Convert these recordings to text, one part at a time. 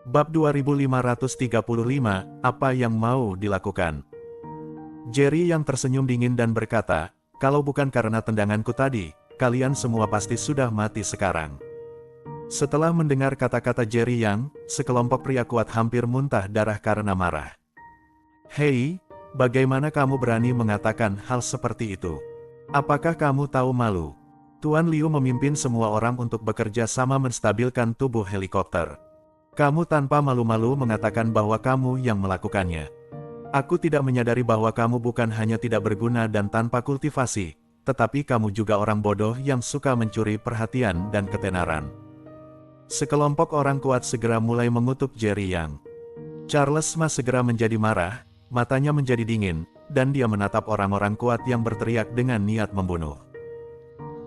Bab 2535, apa yang mau dilakukan? Jerry yang tersenyum dingin dan berkata, kalau bukan karena tendanganku tadi, kalian semua pasti sudah mati sekarang. Setelah mendengar kata-kata Jerry Yang, sekelompok pria kuat hampir muntah darah karena marah. Hei, bagaimana kamu berani mengatakan hal seperti itu? Apakah kamu tahu malu? Tuan Liu memimpin semua orang untuk bekerja sama menstabilkan tubuh helikopter. Kamu tanpa malu-malu mengatakan bahwa kamu yang melakukannya. Aku tidak menyadari bahwa kamu bukan hanya tidak berguna dan tanpa kultivasi, tetapi kamu juga orang bodoh yang suka mencuri perhatian dan ketenaran. Sekelompok orang kuat segera mulai mengutuk Jerry Yang. Charles Ma segera menjadi marah, matanya menjadi dingin, dan dia menatap orang-orang kuat yang berteriak dengan niat membunuh.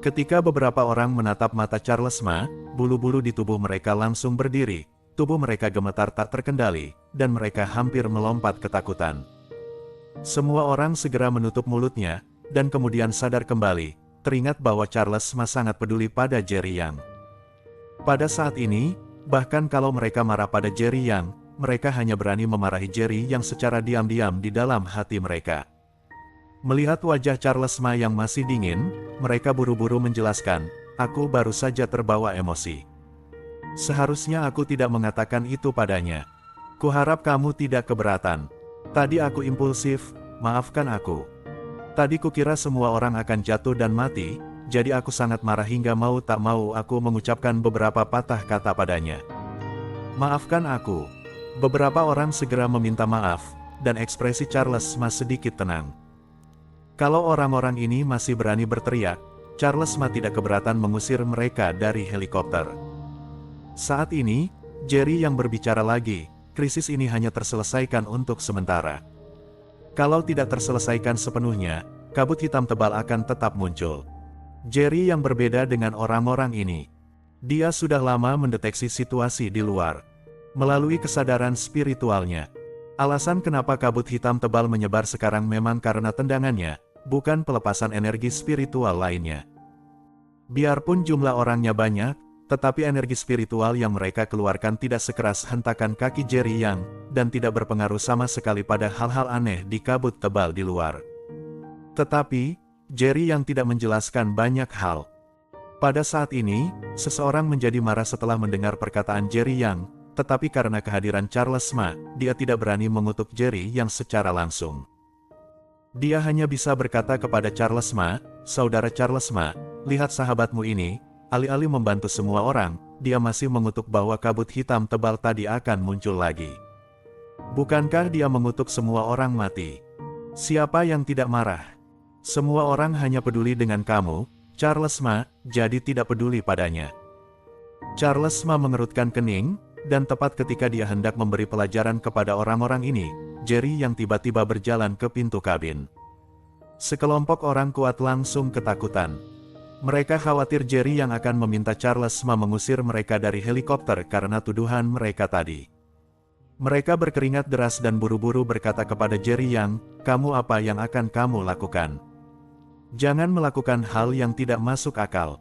Ketika beberapa orang menatap mata Charles Ma, bulu-bulu di tubuh mereka langsung berdiri. Tubuh mereka gemetar tak terkendali, dan mereka hampir melompat ketakutan. Semua orang segera menutup mulutnya, dan kemudian sadar kembali, teringat bahwa Charles Ma sangat peduli pada Jerry Yang. Pada saat ini, bahkan kalau mereka marah pada Jerry Yang, mereka hanya berani memarahi Jerry Yang secara diam-diam di dalam hati mereka. Melihat wajah Charles Ma yang masih dingin, mereka buru-buru menjelaskan, aku baru saja terbawa emosi. Seharusnya aku tidak mengatakan itu padanya. Kuharap kamu tidak keberatan. Tadi aku impulsif, maafkan aku. Tadi kukira semua orang akan jatuh dan mati, jadi aku sangat marah hingga mau tak mau aku mengucapkan beberapa patah kata padanya. Maafkan aku. Beberapa orang segera meminta maaf, dan ekspresi Charles Ma sedikit tenang. Kalau orang-orang ini masih berani berteriak, Charles Ma tidak keberatan mengusir mereka dari helikopter. Saat ini, Jerry yang berbicara lagi, krisis ini hanya terselesaikan untuk sementara. Kalau tidak terselesaikan sepenuhnya, kabut hitam tebal akan tetap muncul. Jerry yang berbeda dengan orang-orang ini. Dia sudah lama mendeteksi situasi di luar. Melalui kesadaran spiritualnya. Alasan kenapa kabut hitam tebal menyebar sekarang memang karena tendangannya, bukan pelepasan energi spiritual lainnya. Biarpun jumlah orangnya banyak, tetapi energi spiritual yang mereka keluarkan tidak sekeras hentakan kaki Jerry Yang, dan tidak berpengaruh sama sekali pada hal-hal aneh di kabut tebal di luar. Tetapi, Jerry Yang tidak menjelaskan banyak hal. Pada saat ini, seseorang menjadi marah setelah mendengar perkataan Jerry Yang, tetapi karena kehadiran Charles Ma, dia tidak berani mengutuk Jerry Yang secara langsung. Dia hanya bisa berkata kepada Charles Ma, saudara Charles Ma, lihat sahabatmu ini. Alih-alih membantu semua orang, dia masih mengutuk bahwa kabut hitam tebal tadi akan muncul lagi. Bukankah dia mengutuk semua orang mati? Siapa yang tidak marah? Semua orang hanya peduli dengan kamu, Charles Ma, jadi tidak peduli padanya. Charles Ma mengerutkan kening, dan tepat ketika dia hendak memberi pelajaran kepada orang-orang ini, Jerry yang tiba-tiba berjalan ke pintu kabin. Sekelompok orang kuat langsung ketakutan. Mereka khawatir Jerry yang akan meminta Charles Ma mengusir mereka dari helikopter karena tuduhan mereka tadi. Mereka berkeringat deras dan buru-buru berkata kepada Jerry Yang, kamu apa yang akan kamu lakukan? Jangan melakukan hal yang tidak masuk akal.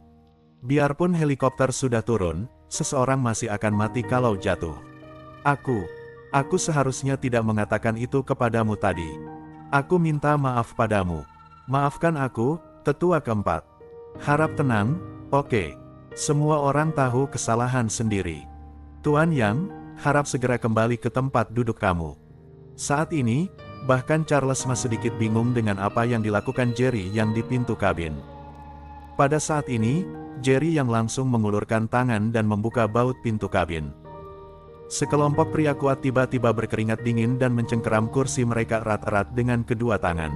Biarpun helikopter sudah turun, seseorang masih akan mati kalau jatuh. Aku seharusnya tidak mengatakan itu kepadamu tadi. Aku minta maaf padamu. Maafkan aku, tetua keempat. Harap tenang, oke. Semua orang tahu kesalahan sendiri. Tuan Yang, harap segera kembali ke tempat duduk kamu. Saat ini, bahkan Charles masih sedikit bingung dengan apa yang dilakukan Jerry Yang di pintu kabin. Pada saat ini, Jerry Yang langsung mengulurkan tangan dan membuka baut pintu kabin. Sekelompok pria kuat tiba-tiba berkeringat dingin dan mencengkeram kursi mereka erat-erat dengan kedua tangan.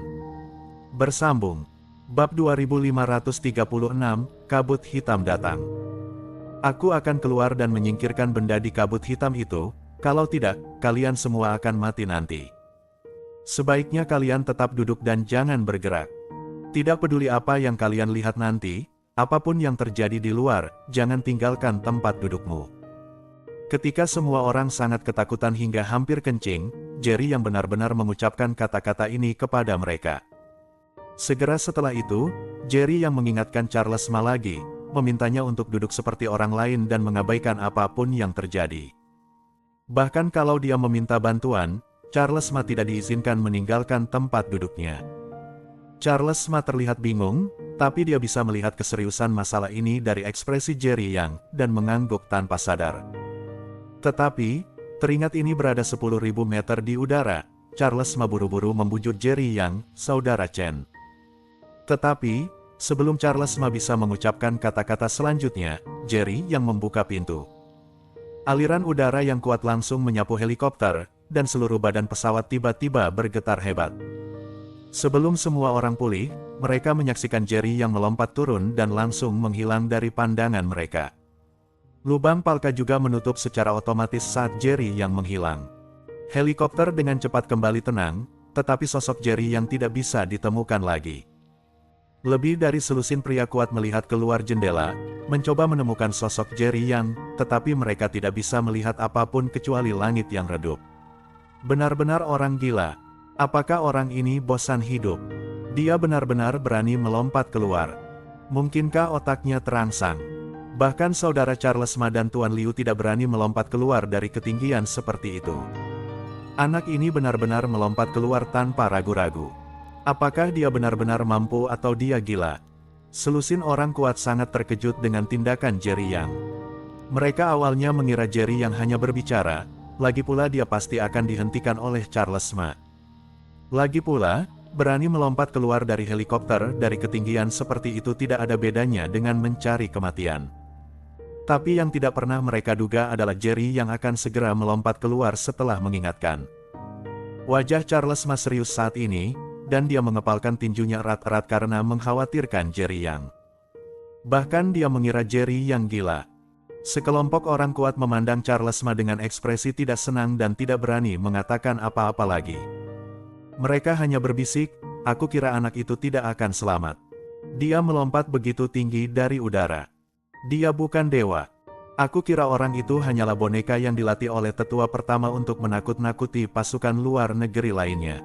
Bersambung. Bab 2536, Kabut Hitam Datang. Aku akan keluar dan menyingkirkan benda di kabut hitam itu, kalau tidak, kalian semua akan mati nanti. Sebaiknya kalian tetap duduk dan jangan bergerak. Tidak peduli apa yang kalian lihat nanti, apapun yang terjadi di luar, jangan tinggalkan tempat dudukmu. Ketika semua orang sangat ketakutan hingga hampir kencing, Jerry yang benar-benar mengucapkan kata-kata ini kepada mereka. Segera setelah itu, Jerry yang mengingatkan Charles Ma lagi, memintanya untuk duduk seperti orang lain dan mengabaikan apapun yang terjadi. Bahkan kalau dia meminta bantuan, Charles Ma tidak diizinkan meninggalkan tempat duduknya. Charles Ma terlihat bingung, tapi dia bisa melihat keseriusan masalah ini dari ekspresi Jerry Yang, dan mengangguk tanpa sadar. Tetapi, teringat ini berada 10.000 meter di udara, Charles Ma buru-buru membujuk Jerry Yang, saudara Chen. Tetapi, sebelum Charles Ma bisa mengucapkan kata-kata selanjutnya, Jerry Yang membuka pintu. Aliran udara yang kuat langsung menyapu helikopter, dan seluruh badan pesawat tiba-tiba bergetar hebat. Sebelum semua orang pulih, mereka menyaksikan Jerry yang melompat turun dan langsung menghilang dari pandangan mereka. Lubang palka juga menutup secara otomatis saat Jerry yang menghilang. Helikopter dengan cepat kembali tenang, tetapi sosok Jerry yang tidak bisa ditemukan lagi. Lebih dari selusin pria kuat melihat keluar jendela, mencoba menemukan sosok Jerry Yang, tetapi mereka tidak bisa melihat apapun kecuali langit yang redup. Benar-benar orang gila. Apakah orang ini bosan hidup? Dia benar-benar berani melompat keluar. Mungkinkah otaknya terangsang? Bahkan saudara Charles Ma dan Tuan Liu tidak berani melompat keluar dari ketinggian seperti itu. Anak ini benar-benar melompat keluar tanpa ragu-ragu. Apakah dia benar-benar mampu atau dia gila? Selusin orang kuat sangat terkejut dengan tindakan Jerry Yang. Mereka awalnya mengira Jerry Yang hanya berbicara, lagi pula dia pasti akan dihentikan oleh Charles Ma. Lagi pula, berani melompat keluar dari helikopter dari ketinggian seperti itu tidak ada bedanya dengan mencari kematian. Tapi yang tidak pernah mereka duga adalah Jerry yang akan segera melompat keluar setelah mengingatkan. Wajah Charles Ma serius saat ini, dan dia mengepalkan tinjunya erat-erat karena mengkhawatirkan Jerry Yang. Bahkan dia mengira Jerry yang gila. Sekelompok orang kuat memandang Charles Ma dengan ekspresi tidak senang dan tidak berani mengatakan apa-apa lagi. Mereka hanya berbisik, aku kira anak itu tidak akan selamat. Dia melompat begitu tinggi dari udara. Dia bukan dewa. Aku kira orang itu hanyalah boneka yang dilatih oleh tetua pertama untuk menakut-nakuti pasukan luar negeri lainnya.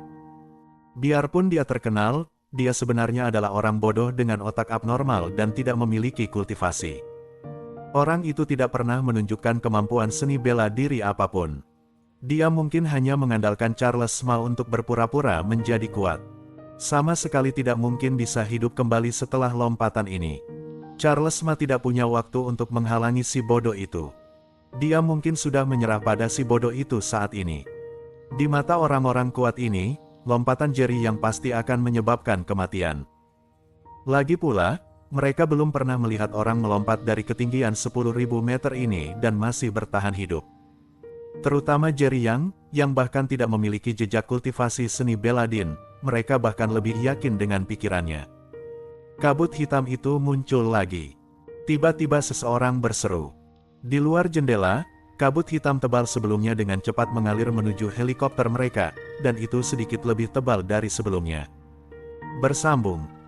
Biarpun dia terkenal, dia sebenarnya adalah orang bodoh dengan otak abnormal dan tidak memiliki kultivasi. Orang itu tidak pernah menunjukkan kemampuan seni bela diri apapun. Dia mungkin hanya mengandalkan Charles Ma untuk berpura-pura menjadi kuat. Sama sekali tidak mungkin bisa hidup kembali setelah lompatan ini. Charles Ma tidak punya waktu untuk menghalangi si bodoh itu. Dia mungkin sudah menyerah pada si bodoh itu saat ini. Di mata orang-orang kuat ini, lompatan Jerry yang pasti akan menyebabkan kematian. Lagi pula, mereka belum pernah melihat orang melompat dari ketinggian 10.000 meter ini dan masih bertahan hidup. Terutama Jerry yang bahkan tidak memiliki jejak kultivasi seni bela diri, mereka bahkan lebih yakin dengan pikirannya. Kabut hitam itu muncul lagi. Tiba-tiba seseorang berseru. Di luar jendela, kabut hitam tebal sebelumnya dengan cepat mengalir menuju helikopter mereka, dan itu sedikit lebih tebal dari sebelumnya. Bersambung.